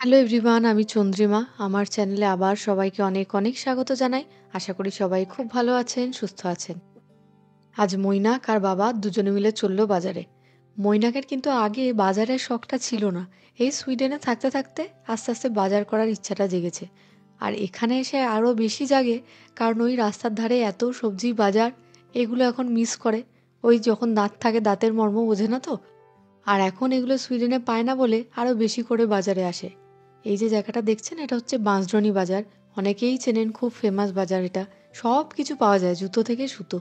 Hello everyone, আমি চন্দ্রিমা। আমার চ্যানেলে আবার সবাইকে অনেক অনেক স্বাগত জানাই। আশা করি সবাই খুব ভালো আছেন, সুস্থ আছেন। আজ মৈনাক আর বাবা দুজনে মিলে চলল বাজারে। মৈনাকের কিন্তু আগে বাজারের শখটা ছিল না। এই সুইডেনে থাকতে থাকতে আস্তে আস্তে বাজার করার ইচ্ছাটা জেগেছে। আর এখানে এসে আরও বেশি জাগে, কারণ ওই রাস্তার ধারে এত সবজি বাজার, এগুলো এখন মিস করে। ওই যখন দাঁত থাকে দাঁতের মর্ম বোঝে না তো। আর এখন এগুলো সুইডেনে পায় না বলে আরও বেশি করে বাজারে আসে। এই যে জায়গাটা দেখছেন, এটা হচ্ছে বাঁশদ্রোণী বাজার। অনেকেই চেনেন, খুব ফেমাস বাজার এটা। সব কিছু পাওয়া যায়, জুতো থেকে সুতো।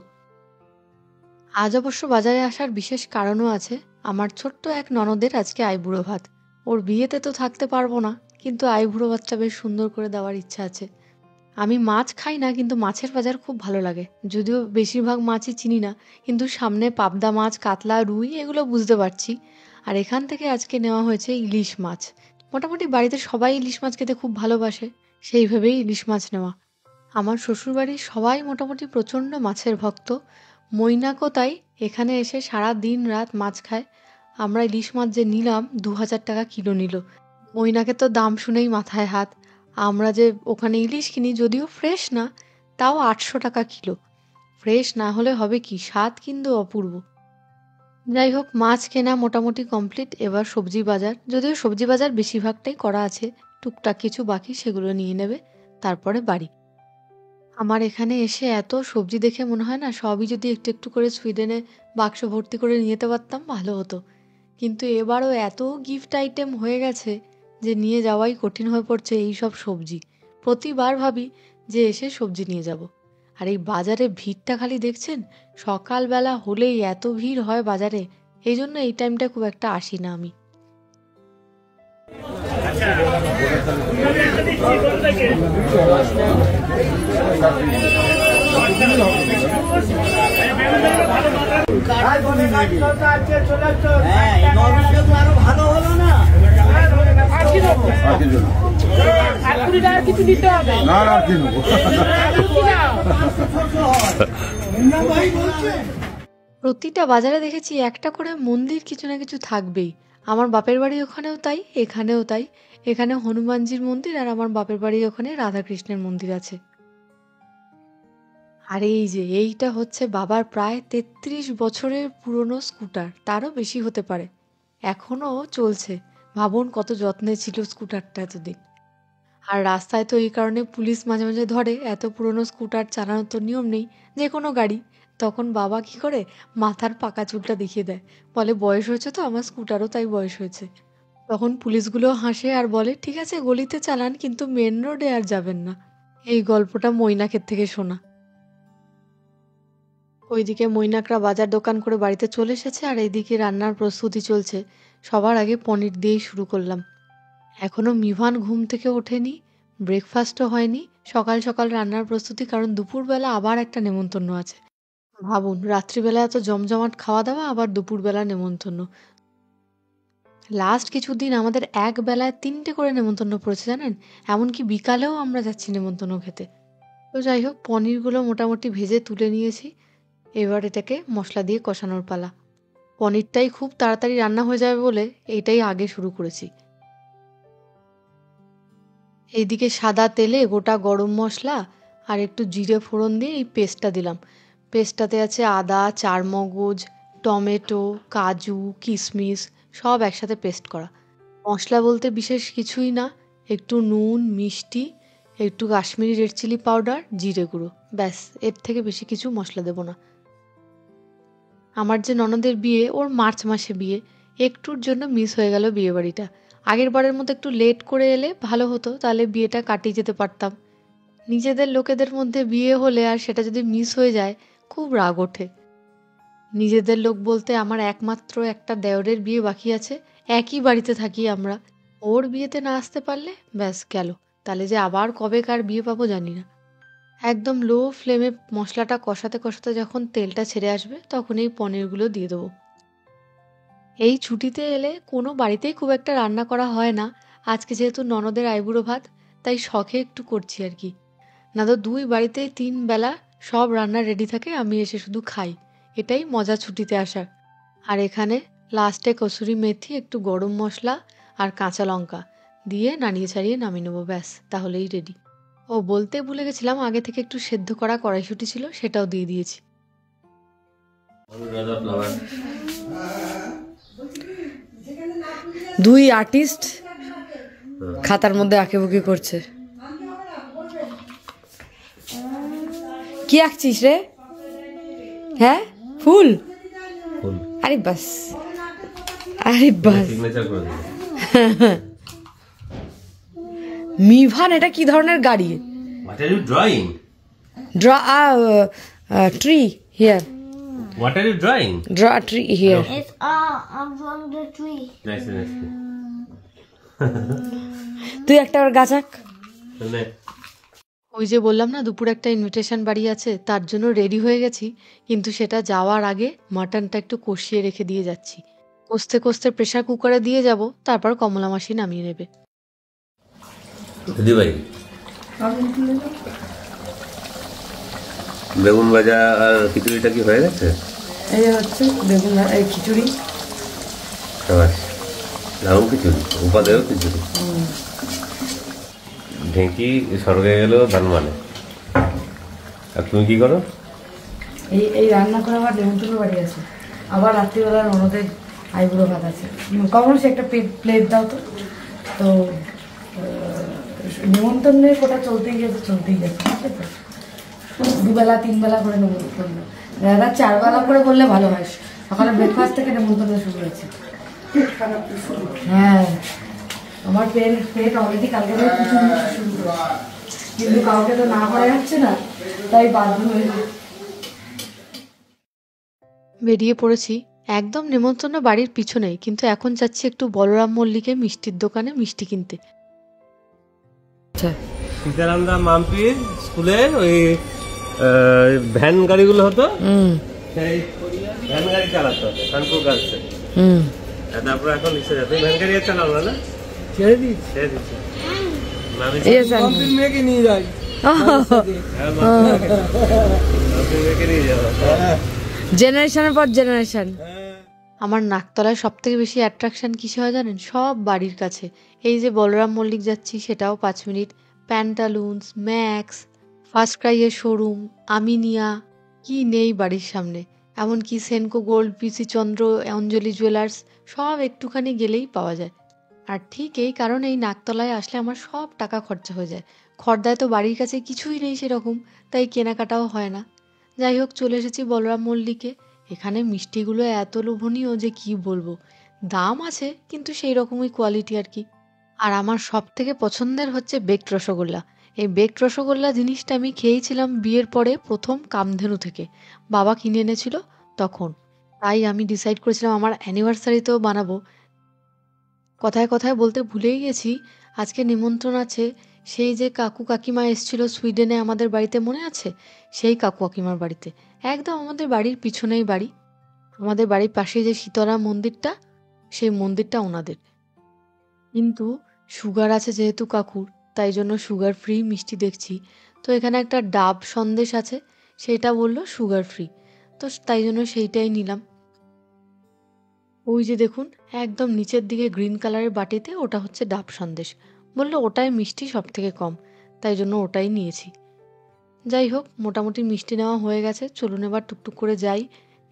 আজ অবশ্য বাজারে আসার বিশেষ কারণও আছে। আমার ছোট্ট এক ননদের আজকে আইবুড়ো ভাত। ওর বিয়েতে তো থাকতে পারবো না, কিন্তু আইবুড়ো ভাতটা বেশ সুন্দর করে দেওয়ার ইচ্ছা আছে। আমি মাছ খাই না, কিন্তু মাছের বাজার খুব ভালো লাগে। যদিও বেশিরভাগ মাছই চিনি না, কিন্তু সামনে পাবদা মাছ, কাতলা, রুই এগুলো বুঝতে পারছি। আর এখান থেকে আজকে নেওয়া হয়েছে ইলিশ মাছ। মোটামুটি বাড়িতে সবাই ইলিশ মাছ খেতে খুব ভালোবাসে, সেই ভেবেই ইলিশ মাছ নেওয়া। আমার শ্বশুরবাড়ির সবাই মোটামুটি প্রচণ্ড মাছের ভক্ত। মৈনাকও তাই। এখানে এসে সারা দিন রাত মাছ খায়। আমরা ইলিশ মাছ যে নিলাম, 2000 টাকা কিলো নিল। মৈনাকে তো দাম শুনেই মাথায় হাত। আমরা যে ওখানে ইলিশ কিনি, যদিও ফ্রেশ না, তাও 800 টাকা কিলো। ফ্রেশ না হলে হবে কি, স্বাদ কিন্তু অপূর্ব। যাই হোক, মাছ কেনা মোটামুটি কমপ্লিট। এবার সবজি বাজার, যদিও সবজি বাজার বেশিরভাগটাই করা আছে। টুকটাক কিছু বাকি, সেগুলো নিয়ে নেবে, তারপরে বাড়ি। আমার এখানে এসে এত সবজি দেখে মনে হয় না সবই যদি একটু একটু করে সুইডেনে বাক্স ভর্তি করে নিয়ে যেতে পারতাম, ভালো হতো। কিন্তু এবারও এত গিফট আইটেম হয়ে গেছে যে নিয়ে যাওয়াই কঠিন হয়ে পড়ছে এই সব সবজি। প্রতিবার ভাবি যে এসে সবজি নিয়ে যাব। আর এই বাজারে ভিড়টা খালি দেখছেন, সকালবেলা হলেই এত ভিড় হয় বাজারে। এই জন্য এই টাইমটা খুব একটা আসি না আমি। প্রতিটা বাজারে দেখেছি একটা করে মন্দির কিছু না কিছু থাকবেই। আমার বাপের বাড়ি ওখানেও তাই, এখানেও তাই। এখানে হনুমানজির মন্দির, আর আমার বাপের বাড়ি ওখানে রাধাকৃষ্ণের মন্দির আছে। আর এই যে এইটা হচ্ছে বাবার প্রায় 33 বছরের পুরনো স্কুটার, তারও বেশি হতে পারে। এখনো চলছে। ভাবুন কত যত্নে ছিল স্কুটারটা এতদিন। আর রাস্তায় তো এই কারণে পুলিশ মাঝে মাঝে ধরে, এত পুরনো স্কুটার চালানোর তো নিয়ম নেই, যে কোনো গাড়ি। তখন বাবা কি করে, মাথার পাকা চুলটা দেখিয়ে দেয়, বলে বয়স হয়েছে তো, আমার স্কুটারও তাই বয়স হয়েছে। তখন পুলিশগুলো হাসে আর বলে ঠিক আছে গলিতে চালান, কিন্তু মেন রোডে আর যাবেন না। এই গল্পটা মৈনাকের থেকে শোনা। ওইদিকে মৈনাকরা বাজার দোকান করে বাড়িতে চলে এসেছে, আর এইদিকে রান্নার প্রস্তুতি চলছে। সবার আগে পনির দিয়েই শুরু করলাম। এখনো মিভান ঘুম থেকে ওঠেনি, ব্রেকফাস্টও হয়নি। সকাল সকাল রান্নার প্রস্তুতি, কারণ দুপুরবেলা আবার একটা নেমন্তন্ন আছে। ভাবুন, রাত্রিবেলা এত জমজমাট খাওয়া দাওয়া, আবার দুপুরবেলা নেমন্তন্ন। লাস্ট কিছুদিন আমাদের এক বেলায় 3টে করে নেমন্তন্ন পড়েছে জানেন। এমনকি বিকালেও আমরা যাচ্ছি নেমন্তন্ন খেতে। তো যাই হোক, পনিরগুলো মোটামুটি ভেজে তুলে নিয়েছি। এবার এটাকে মশলা দিয়ে কষানোর পালা। পনিরটাই খুব তাড়াতাড়ি রান্না হয়ে যাবে বলে এইটাই আগে শুরু করেছি। এইদিকে সাদা তেলে গোটা গরম মশলা আর একটু জিরে ফোড়ন দিয়ে এই পেস্টটা দিলাম। পেস্টটাতে আছে আদা, চারমগজ, টমেটো, কাজু, কিশমিশ, সব একসাথে পেস্ট করা। মশলা বলতে বিশেষ কিছুই না, একটু নুন, মিষ্টি, একটু কাশ্মীরি রেড চিলি পাউডার, জিরে গুঁড়ো, ব্যাস। এর থেকে বেশি কিছু মশলা দেবো না। আমার যে ননদের বিয়ে, ওর মার্চ মাসে বিয়ে। একটুর জন্য মিস হয়ে গেল বিয়েবাড়িটা। আগের বারের মতো একটু লেট করে এলে ভালো হতো, তাহলে বিয়েটা কাটিয়ে যেতে পারতাম। নিজেদের লোকেদের মধ্যে বিয়ে হলে আর সেটা যদি মিস হয়ে যায়, খুব রাগ ওঠে। নিজেদের লোক বলতে আমার একমাত্র একটা দেওরের বিয়ে বাকি আছে। একই বাড়িতে থাকি আমরা। ওর বিয়েতে না আসতে পারলে ব্যাস গেল। তাহলে যে আবার কবেকার বিয়ে পাবো জানি না। একদম লো ফ্লেমে মশলাটা কষাতে কষাতে যখন তেলটা ছেড়ে আসবে, তখন এই পনিরগুলো দিয়ে দেবো। এই ছুটিতে এলে কোনো বাড়িতেই খুব একটা রান্না করা হয় না। আজকে যেহেতু ননদের আইবুড়ো ভাত, তাই শখে একটু করছি আর কি। না তো দুই বাড়িতেই 3 বেলা সব রান্না রেডি থাকে, আমি এসে শুধু খাই। এটাই মজা ছুটিতে আসার। আর এখানে লাস্টে কসুরি মেথি, একটু গরম মশলা আর কাঁচা লঙ্কা দিয়ে নাড়িয়ে ছাড়িয়ে নামিয়ে নেবো, ব্যাস তাহলেই রেডি। ও বলতে ভুলে গেছিলাম, আগে থেকে একটু সেদ্ধ করা কড়াইশুঁটি ছিল, সেটাও দিয়ে দিয়েছি। দুই আর্টিস্ট খাতার মধ্যে আঁকিবুকি করছে। কি আঁকছিস রে? হ্যাঁ, ফুল। আরে বাস, আরে বাস। মিভান, এটা কি ধরনের গাড়ি? What are you drawing? Draw a tree here. What are you drawing? Draw a tree here. It's I'm drawing the tree. Nice, nice. তুই একটা গাছ আঁক। ওই যে বললাম না দুপুরে একটা ইনভিটেশন বাড়ি আছে, তার জন্য রেডি হয়ে গেছি, কিন্তু সেটা যাওয়ার আগে মাটনটা একটু কষিয়ে রেখে দিয়ে যাচ্ছি। কষতে কষতে প্রেসার কুকারে দিয়ে যাব, তারপর কমলা মাসি নামিয়ে নেবে। দিদি ভাই, বেগুন ভাজা আর খিচুড়িটা কি হয়ে গেছে? এই হচ্ছে বেগুন খিচুড়ি। দারুণ খিচুড়ি, উপাদেয় খিচুড়ি। ঢেঁকি স্বর্গে গেল ধান মানে। আর তুমি কি করো? এই রান্না করে আমার নেমন্তন্ন বাড়ি আছে, আবার রাত্রিবেলা ননদের আইবুড়ো ভাত আছে। কখন সে একটা প্লেট দাও তো। তো নেমন্তন্নের কোটা চলতেই গেছে। দুবেলা 3 বেলা করে নেমন্তন্ন, দাদা 4 বেলা করে বললে ভালো হয়। সকালে ব্রেকফাস্ট থেকে নেমন্তন্ন শুরু হয়েছে। হ্যাঁ, আমার পেট অলরেডি কালকে কিছু শুরু করেছে, কিন্তু কাউকে তো না করা যাচ্ছে না, তাই বাধ্য হয়ে বেরিয়ে পড়েছি একদম নেমন্তন্ন বাড়ির পিছনেই, কিন্তু এখন যাচ্ছি একটু বলরাম মল্লিকের মিষ্টির দোকানে মিষ্টি কিনতে। সীতারামদা মাম্পির স্কুলের ওই ভ্যান গাড়িগুলো হতো, সেই ভ্যান গাড়ি চালাতো কানপুর গার্লসে। তারপর এখন তুমি ভ্যান গাড়ি চালাও না? ছেড়ে দিচ্ছে। মেয়েকে নিয়ে যাই, জেনারেশনের পর জেনারেশন। আমার নাকতলায় সব থেকে বেশি অ্যাট্রাকশন কিসে হয় জানেন? সব বাড়ির কাছে। এই যে বলরাম মল্লিক যাচ্ছি, সেটাও 5 মিনিট। প্যান্টালুন্স, ম্যাক্স, ফার্স্ট ক্রাইয়ের শোরুম, আমিনিয়া, কি নেই বাড়ির সামনে। এমনকি Senco Gold, PC Chandra, Anjali Jewellers, সব একটুখানি গেলেই পাওয়া যায়। আর ঠিক এই কারণে এই নাকতলায় আসলে আমার সব টাকা খরচা হয়ে যায়। খর্দায় তো বাড়ির কাছে কিছুই নেই সেরকম, তাই কেনাকাটাও হয় না। যাই হোক, চলে এসেছি বলরাম মল্লিকে। এখানে মিষ্টিগুলো এত লোভনীয় যে কি বলবো। দাম আছে, কিন্তু সেই রকমই কোয়ালিটি আর কি। আর আমার সব থেকে পছন্দের হচ্ছে বেকড রসগোল্লা। এই বেকড রসগোল্লা জিনিসটা আমি খেয়েছিলাম বিয়ের পরে প্রথম কামধেনু থেকে, বাবা কিনে এনেছিল তখন। তাই আমি ডিসাইড করেছিলাম আমার অ্যানিভার্সারিতেও বানাবো। কথায় কথায় বলতে ভুলেই গেছি, আজকে নিমন্ত্রণ আছে। সেই যে কাকু কাকিমা এসেছিল সুইডেনে আমাদের বাড়িতে, মনে আছে? সেই কাকু কাকিমার বাড়িতে, একদম আমাদের বাড়ির পিছনেই বাড়ি। আমাদের বাড়ির পাশে যে শীতলা মন্দিরটা, সেই মন্দিরটা ওনাদের। কিন্তু সুগার আছে যেহেতু কাকুর, তাই জন্য সুগার ফ্রি মিষ্টি দেখছি। তো এখানে একটা ডাব সন্দেশ আছে, সেটা বললো সুগার ফ্রি, তো তাই জন্য সেইটাই নিলাম। ওই যে দেখুন একদম নিচের দিকে গ্রিন কালারের বাটিতে, ওটা হচ্ছে ডাব সন্দেশ। বললো ওটাই মিষ্টি সব থেকে কম, তাই জন্য ওটাই নিয়েছি। যাই হোক, মোটামুটি মিষ্টি নেওয়া হয়ে গেছে, চলুন এবার টুকটুক করে যাই।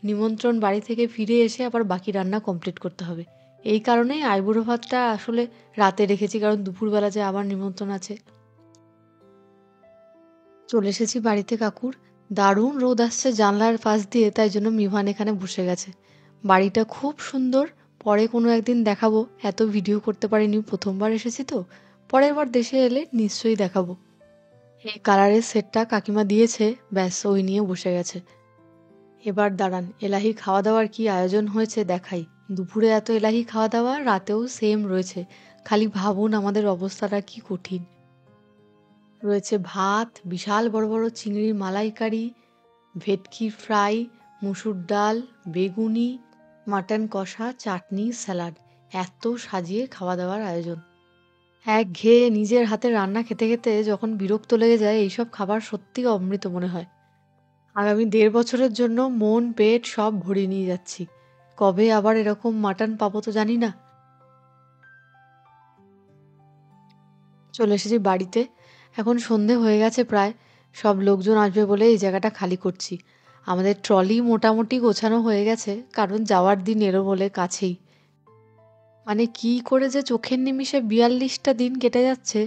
নিমন্ত্রণ বাড়ি থেকে ফিরে এসে আবার বাকি রান্না কমপ্লিট করতে হবে। এই কারণেই আইবুড়ো ভাতটা আসলে রাতে রেখেছি, কারণ দুপুরবেলা যে আবার নিমন্ত্রণ আছে। চলে এসেছি বাড়িতে কাকুর। দারুণ রোদ আসছে জানলার পাশ দিয়ে, তাই জন্য মিভান এখানে বসে গেছে। বাড়িটা খুব সুন্দর, পরে কোনো একদিন দেখাবো। এত ভিডিও করতে পারিনি, প্রথমবার এসেছি তো, পরের বার দেশে এলে নিশ্চয়ই দেখাবো। এই কালারের সেটটা কাকিমা দিয়েছে, ব্যাস ওই নিয়ে বসে গেছে। এবার দাঁড়ান, এলাহি খাওয়া দাওয়ার কি আয়োজন হয়েছে দেখাই। দুপুরে এত এলাহি খাওয়া দাওয়া, রাতেও সেম রয়েছে। খালি ভাবুন আমাদের অবস্থাটা কি কঠিন। রয়েছে ভাত, বিশাল বড় বড় চিংড়ির মালাইকারি, ভেটকি ফ্রাই, মুসুর ডাল, বেগুনি, মাটন কষা, চাটনি, স্যালাড। এত সাজিয়ে খাওয়া দাওয়ার আয়োজন। একঘেয়ে নিজের হাতে রান্না খেতে খেতে যখন বিরক্ত লেগে যায়, এইসব খাবার সত্যি অমৃত মনে হয়। আগামী 1.5 বছরের জন্য মন পেট সব ভরিয়ে নিয়ে যাচ্ছি। কবে আবার এরকম মাটন পাবো তো জানি না। চলে এসেছি বাড়িতে। এখন সন্ধে হয়ে গেছে প্রায়, সব লোকজন আসবে বলে এই জায়গাটা খালি করছি। আমাদের ট্রলি মোটামুটি গোছানো হয়ে গেছে, কারণ যাওয়ার দিন এলো বলে কাছেই। মানে কি করে যে চোখের নিমিষে 42টা দিন কেটে যাচ্ছে,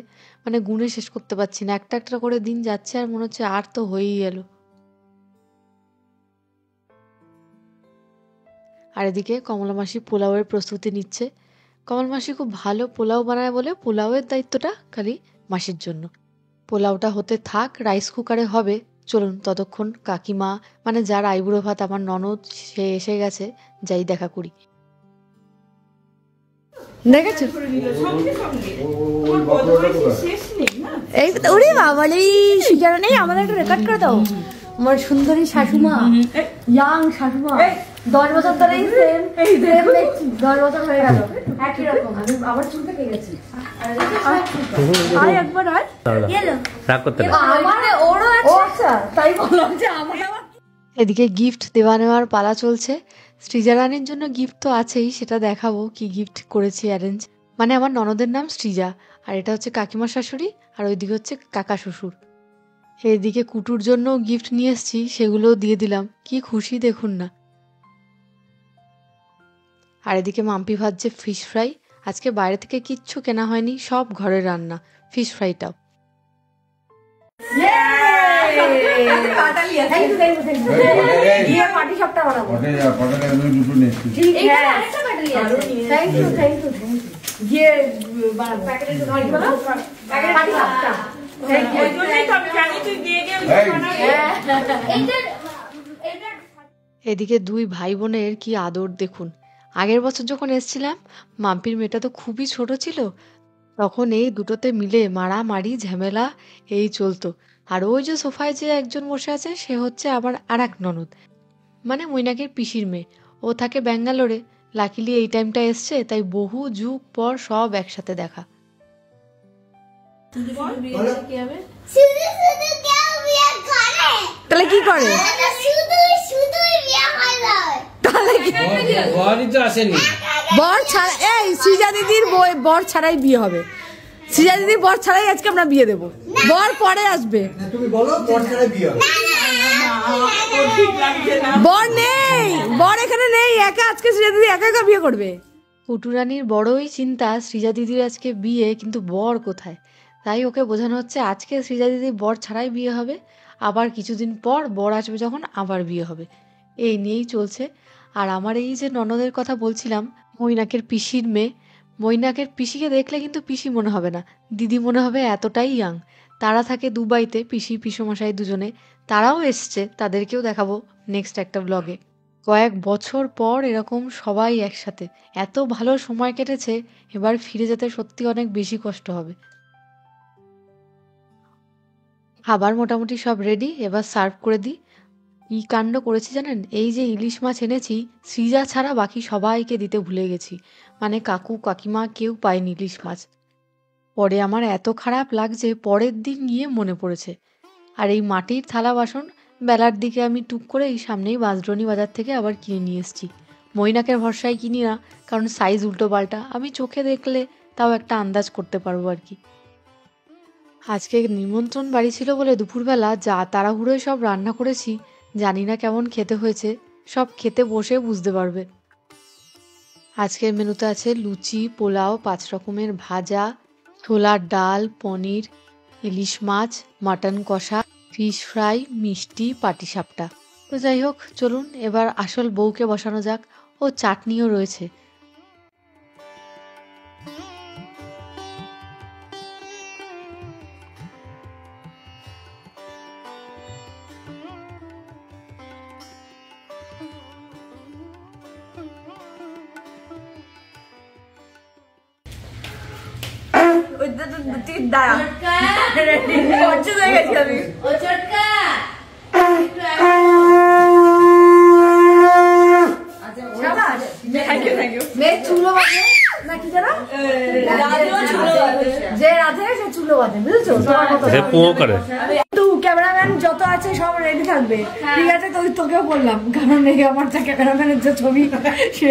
মানে গুণে শেষ করতে পারছি না। একটা একটা করে দিন যাচ্ছে আর মনে হচ্ছে আর তো হয়েই গেল। আর এদিকে কমলা মাসি পোলাওয়ের প্রস্তুতি নিচ্ছে। কমল মাসি খুব ভালো পোলাও বানায় বলে পোলাওয়ের দায়িত্বটা খালি মাসির জন্য। পোলাওটা হতে থাক, রাইস কুকারে হবে। চলুন ততক্ষণ কাকিমা, মানে যার আইবুড়ো ভাত আমার ননদ, সে এসে গেছে, যাই দেখা করি। দেখেছো এই ওরে বাবা, এই সুজানা নেই, আমাদের একটা রেকর্ড করে দাও। আমার সুন্দরী শাশুমা, ইয়াং শাশুমা, 10 বছর ধরে সেম 10 বছর হয়ে গেল একই রকম। আমি আবার চুল পেকে গেছি। আয় একবার আয়, রাগ করতে না। আমারে ওরও আচ্ছা, তাই বললাম যে আমার আবার। এদিকে গিফট দেওয়া নেওয়ার পালা চলছে। সৃজা রানীর জন্য গিফট তো আছেই, সেটা দেখাবো কি গিফট করেছি অ্যারেঞ্জ। মানে আমার ননদের নাম সৃজা, আর এটা হচ্ছে কাকিমার শাশুড়ি, আর ওইদিকে হচ্ছে কাকা শ্বশুর। এদিকে কুটুর জন্য গিফট নিয়ে এসেছি, সেগুলোও দিয়ে দিলাম। কি খুশি দেখুন না। আর এদিকে মাম্পি ভাজছে ফিশ ফ্রাই। আজকে বাইরে থেকে কিচ্ছু কেনা হয়নি, সব ঘরের রান্না, ফিশ ফ্রাইটাও। এদিকে দুই ভাই বোনের কি আদর দেখুন। আগের বছর যখন এসেছিলাম, মাম্পির মেয়েটা তো খুবই ছোট ছিল, তখন এই দুটোতে মিলে মারামারি ঝামেলা এই চলতো। আর ওই যে সোফায় যে একজন বসে আছে, সে হচ্ছে আবার আর এক ননদ, মানে মৈনাকের পিসির মেয়ে। ও থাকে ব্যাঙ্গালোরে। লাকিলি এই টাইমটা এসছে, তাই বহু যুগ পর সব একসাথে দেখা। তাহলে কি করে? বর ছাড়া, এই সৃজা দিদির বর ছাড়াই বিয়ে হবে। সৃজা দিদির বর ছাড়াই আজকে আমরা বিয়ে দেবো। বর পরে আসবে। তুমি বলো বর ছাড়াই বিয়ে হবে। বর নেই, বর এখানে নেই, একা আজকে সৃজা দিদি একা একা বিয়ে করবে। কুটুরানির বড়ই চিন্তা, সৃজা দিদির আজকে বিয়ে, কিন্তু বর কোথায়। তাই ওকে বোঝানো হচ্ছে আজকে সৃজা দিদির বর ছাড়াই বিয়ে হবে, আবার কিছুদিন পর বর আসবে যখন আবার বিয়ে হবে। এই নিয়েই চলছে। আর আমার এই যে ননদের কথা বলছিলাম, মৈনাকের পিসির মেয়ে, মৈনাকের পিসিকে দেখলে কিন্তু পিসি মনে হবে না, দিদি মনে হবে, এতটাই ইয়াং। তারা থাকে দুবাইতে, পিসি পিসমশাই দুজনে। তারাও এসছে, তাদেরকেও দেখাবো নেক্সট একটা ব্লগে। কয়েক বছর পর এরকম সবাই একসাথে, এত ভালো সময় কেটেছে। এবার ফিরে যেতে সত্যি অনেক বেশি কষ্ট হবে। খাবার মোটামুটি সব রেডি, এবার সার্ভ করে দিই। কি কাণ্ড করেছি জানেন, এই যে ইলিশ মাছ এনেছি, সৃজা ছাড়া বাকি সবাইকে দিতে ভুলে গেছি। মানে কাকু কাকিমা কেউ পায়নি ইলিশ মাছ। পরে আমার এত খারাপ লাগছে, পরের দিন গিয়ে মনে পড়েছে। আর এই মাটির থালা বাসন বেলার দিকে আমি টুক করে এই সামনেই বাঁশদ্রোণী বাজার থেকে আবার কিনে নিয়ে এসেছি। মৈনাকের ভরসায় কিনি না, কারণ সাইজ উল্টো পাল্টা, আমি চোখে দেখলে তাও একটা আন্দাজ করতে পারবো আর কি। আজকে নিমন্ত্রণ বাড়ি ছিল বলে দুপুরবেলা যা তাড়াহুড়োয় সব রান্না করেছি, জানি না কেমন খেতে হয়েছে, সব খেতে বসে বুঝতে পারবে। আজকের মেনুতে আছে লুচি, পোলাও, 5 রকমের ভাজা, ছোলার ডাল, পনির, ইলিশ মাছ, মাটন কষা, ফিশ ফ্রাই, মিষ্টি, পাটিসাপটা। তো যাই হোক, চলুন এবার আসল বউকে বসানো যাক। ও চাটনিও রয়েছে। মেয়ে চুলো বাজে নাকি জানো, যে রাধে সে চুলো বাজে, বুঝেছো? কিন্তু ক্যামেরাম্যান যত আছে সব রেডি থাকবে, ঠিক আছে? তো তোকেও বললাম, কারণ এই আমার ক্যামেরাম্যানের যে ছবি, সে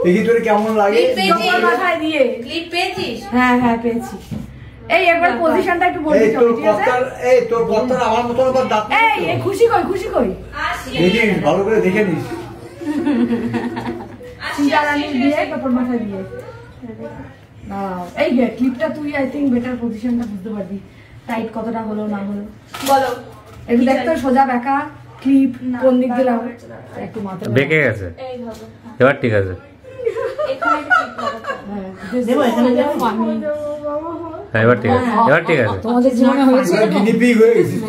দেখি তোর কেমন লাগে মাথায় দিয়ে। হ্যাঁ হ্যাঁ পেয়েছি। এই একবার পজিশনটা একটু বলবি ঠিক আছে? তোর কর্তার আমার মতন আবার দাঁত এই খুশি কই দেখিস ভালো করে দেখে নিস। চিন্তারানি দিয়ে তারপর মাথা দিয়ে এই ক্লিপটা তুই আই থিঙ্ক বেটার পজিশনটা বুঝতে পারবি টাইট কতটা হলো না হলো বলো একটু দেখতো সোজা বেঁকা ক্লিপ কোন দিক দিলাম একটু মাথা বেঁকে গেছে এবার ঠিক আছে হ্যাঁ এবার ঠিক আছে তোমাদের জীবনে হয়েছে গিনিপিগ হয়ে গেছিস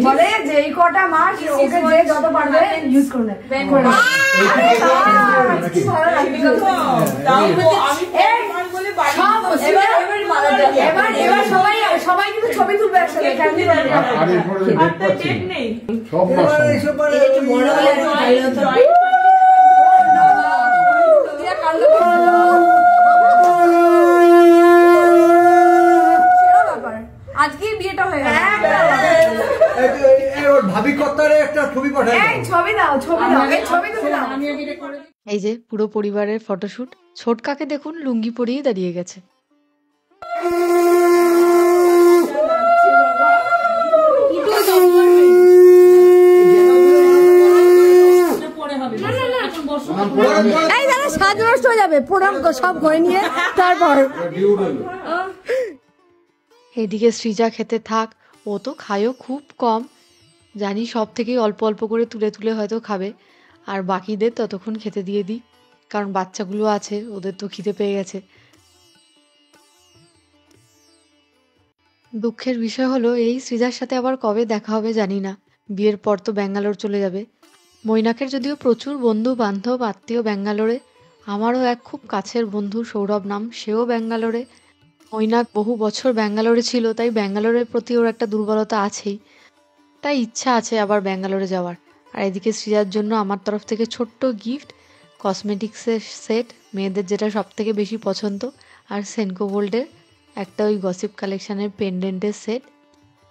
বলে যে এই কটা মাস ওকে যে যত পারবে ইউজ করবে এবার সবাই কিন্তু ছবি তুলবে একসাথে আজকেই বিয়েটা হয়ে গেল ভাবি কর্তারে একটা ছবি পাঠাই ছবি দাও এই ছবি তুমি দাও এই যে পুরো পরিবারের ফটোশুট। ছোটকাকে দেখুন লুঙ্গি পরিয়ে দাঁড়িয়ে গেছে। এই দাদা সাজ নষ্ট হয়ে যাবে প্রণাম সব ঘরে নিয়ে তারপর এদিকে সৃজা খেতে থাক, ও তো খায়ও খুব কম, জানি সব থেকেই অল্প অল্প করে তুলে তুলে হয়তো খাবে, আর বাকিদের ততক্ষণ খেতে দিয়ে দিই, কারণ বাচ্চাগুলো আছে ওদের তো খিদে পেয়ে গেছে। দুঃখের বিষয় হলো এই সৃজার সাথে আবার কবে দেখা হবে জানি না, বিয়ের পর তো ব্যাঙ্গালোর চলে যাবে। মৈনাকের যদিও প্রচুর বন্ধু বান্ধব আত্মীয় ব্যাঙ্গালোরে, আমারও এক খুব কাছের বন্ধু সৌরভ নাম, সেও ব্যাঙ্গালোরে। মৈনাক বহু বছর ব্যাঙ্গালোরে ছিল, তাই ব্যাঙ্গালোরের প্রতি ওর একটা দুর্বলতা আছেই, তাই ইচ্ছা আছে আবার ব্যাঙ্গালোরে যাওয়ার। আর এদিকে সৃজার জন্য আমার তরফ থেকে ছোট্ট গিফট, কসমেটিক্সের সেট, মেয়েদের যেটা সব থেকে বেশি পছন্দ, আর সেনকো গোল্ডের একটা ওই গসিপ কালেকশানের পেন্ডেন্টের সেট।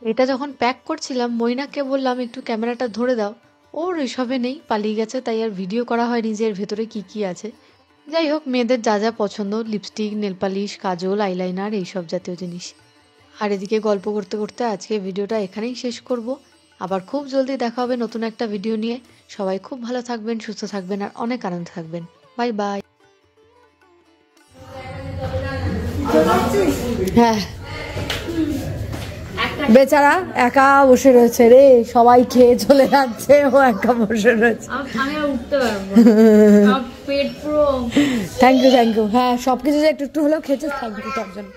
এটা যখন প্যাক করছিলাম মৈনাককে বললাম একটু ক্যামেরাটা ধরে দাও, ওর এসবে নেই, পালিয়ে গেছে, তাই আর ভিডিও করা হয়নি যে এর ভেতরে কী কী আছে। যাই হোক, মেয়েদের যা যা পছন্দ, লিপস্টিক, নেলপালিশ, কাজল, আইলাইনার, এইসব জাতীয় জিনিস। আর এদিকে গল্প করতে করতে আজকে ভিডিওটা এখানেই শেষ করব। আবার খুব জলদি দেখা হবে নতুন একটা ভিডিও নিয়ে। সবাই খুব ভালো থাকবেন, সুস্থ থাকবেন, আর অনেক আনন্দ থাকবেন। Bye bye. হ্যাঁ বেচারা একা বসে রয়েছে রে, সবাই খেয়ে চলে যাচ্ছে, ও একা বসে রয়েছে। আমি আর উঠতে পারবো না, পেট পুরো। থ্যাংক ইউ হ্যাঁ সবকিছু যে একটু একটু হলেও খেয়েছে, থ্যাংক ইউ তার জন্য।